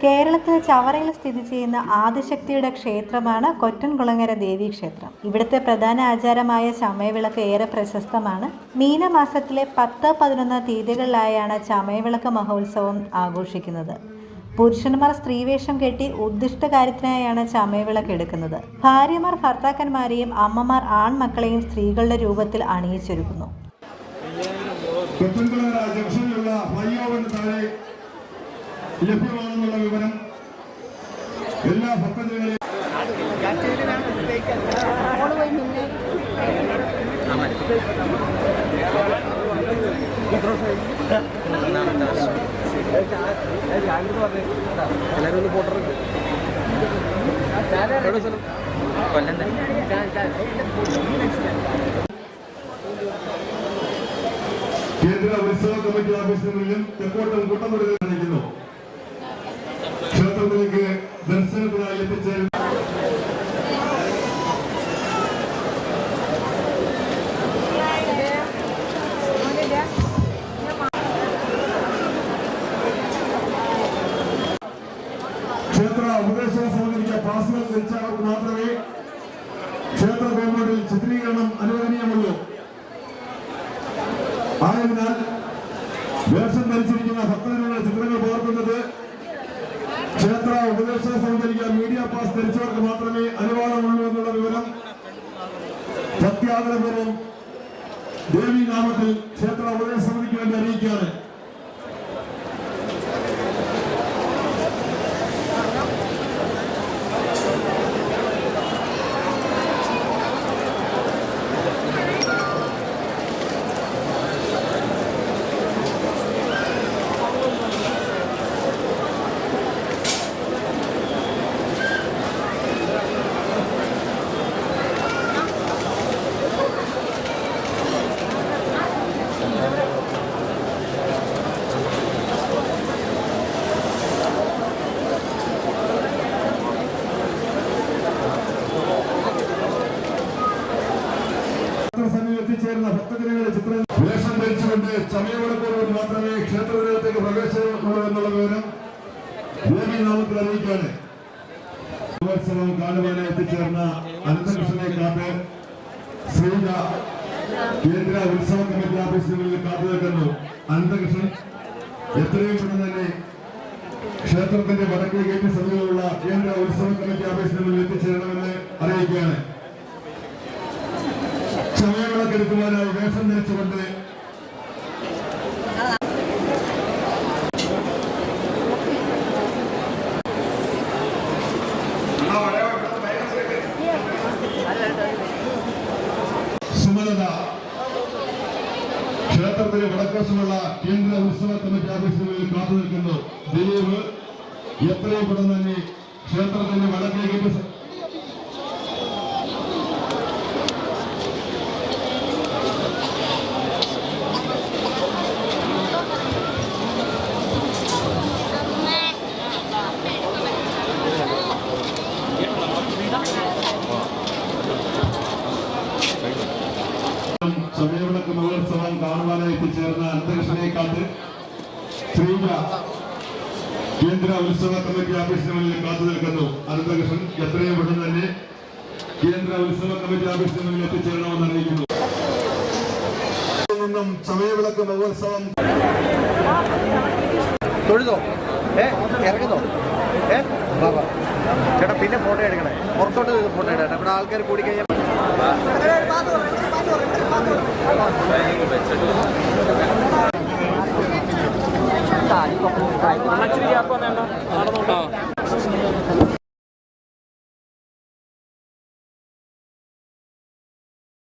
കേരളത്തിലെ ചവറയിൽ സ്ഥിതി ചെയ്യുന്ന ആദിശക്തിയുടെ ക്ഷേത്രമാണ് കൊറ്റൻകുളങ്ങര ദേവീക്ഷേത്രം. ഇവിടുത്തെ പ്രധാന ആചാരമായ ചമയവിളക്ക് ഏറെ പ്രശസ്തമാണ്. മീനമാസത്തിലെ 10, 11 തീയതികളിലായാണ് ചമയവിളക്ക് മഹോത്സവം ആഘോഷിക്കുന്നത്. പുരുഷന്മാർ സ്ത്രീവേഷം കെട്ടി ഉദ്ദിഷ്ടകാര്യത്തിനായാണ് ചമയവിളക്ക് എടുക്കുന്നത്. ഭാര്യമാർ ഭർത്താക്കന്മാരെയും അമ്മമാർ ആൺമക്കളെയും സ്ത്രീകളുടെ രൂപത്തിൽ അണിയിച്ചൊരുക്കുന്നു. ലഭ്യമാണെന്നുള്ള വിവരം എല്ലാ ഭക്തജനങ്ങളെയും എല്ലാവരും ഒന്ന് ഫോട്ടോ കേന്ദ്ര ഉത്സവ കമ്മിറ്റി ഓഫീസിനുള്ളിലും തെക്കോട്ടം കൂട്ടം തുടരുന്നു. ക്ഷേത്രത്തിലേക്ക് ദർശനത്തിനായി എത്തിച്ചേരുന്നു. ക്ഷേത്ര ഉപദേശക സമിതിക്ക് പാസുകൾ ലഭിച്ചവർക്ക് മാത്രമേ ക്ഷേത്ര കോമ്പൗണ്ടിൽ ചിത്രീകരണം അനുവദനീയമുള്ളൂ. ആയതിനാൽ വേഷം ധരിച്ചിരിക്കുന്ന ഭക്തജനങ്ങളുടെ ചിത്രങ്ങൾ പകർത്തുന്നത് ക്ഷേത്ര ഉപദേശക സമിതിക്ക് മീഡിയ പാസ് ധരിച്ചവർക്ക് മാത്രമേ അനുവാദമുള്ളൂ എന്നുള്ള വിവരം സത്യാഗ്രഹപൂർവ്വം ദേവീ നാമത്തിൽ ക്ഷേത്ര ഉപദേശക സമിതിക്ക് വേണ്ടി അറിയിക്കുകയാണ്. എത്തിച്ചേരുന്ന ഭക്തജനങ്ങളുടെ ചിത്രം വേഷം ധരിച്ചുകൊണ്ട് ചമയവിളക്കോടുകൂടി മാത്രമേ ക്ഷേത്രത്തിലേക്ക് പ്രവേശനമുള്ളൂ എന്നുള്ള വിവരം ദേവീ നാമത്തിൽ അറിയിക്കാണ്. ഉത്സവം കാണുവാനായി എത്തിച്ചേർന്ന അനന്തകൃഷ്ണനെ കാത്ത് ശ്രീജ കേന്ദ്ര ഉത്സവ കമ്മിറ്റി ഓഫീസിനുള്ളിൽ കാത്തു നിൽക്കുന്നു. അനന്തകൃഷ്ണൻ എത്രയും പെട്ടെന്ന് തന്നെ ക്ഷേത്രത്തിന്റെ വടക്കേ ഗേറ്റ് സമീപമുള്ള കേന്ദ്ര ഉത്സവ കമ്മിറ്റി ഓഫീസിനുള്ളിൽ എത്തിച്ചേരണമെന്ന് അറിയിക്കുകയാണ്. ചമയവിളക്കെടുക്കുവാനായി വേഷം ധരിച്ചുകൊണ്ട് സുമലത ക്ഷേത്രത്തിന് വടക്കവശമുള്ള കേന്ദ്ര ഉത്സവ കമ്മിറ്റി ഓഫീസിനുള്ളിൽ കാത്തു നിൽക്കുന്നു. ദിലീപ് എത്രയും പെട്ടെന്ന് തന്നെ ക്ഷേത്രത്തിന്റെ വടക്കേ ഗേറ്റ് ചമയവിളക്ക് മഹോത്സവം കാണുവാനായി എത്തിച്ചേർന്ന അനന്തകൃഷ്ണനെ കാത്ത് ശ്രീജ കേന്ദ്ര ഉത്സവ കമ്മിറ്റി ഓഫീസിന് മുന്നിൽ കാത്തു നിൽക്കുന്നു. അനന്തകൃഷ്ണൻ എത്രയും പെട്ടെന്ന് തന്നെ കേന്ദ്ര ഉത്സവ കമ്മിറ്റി ഓഫീസിന് മുന്നിൽ എത്തിച്ചേരണമെന്ന് അറിയിക്കുന്നു. നിന്നും ചമയവിളക്ക് മഹോത്സവം തൊഴുതോ ഇറങ്ങുന്നോ ചേട്ടാ, പിന്നെ ഫോട്ടോ എടുക്കണേ, പുറത്തോട്ട് ഫോട്ടോ എടുക്കട്ടെ. ഇവിടെ ആൾക്കാർ കൂടി കഴിഞ്ഞാൽ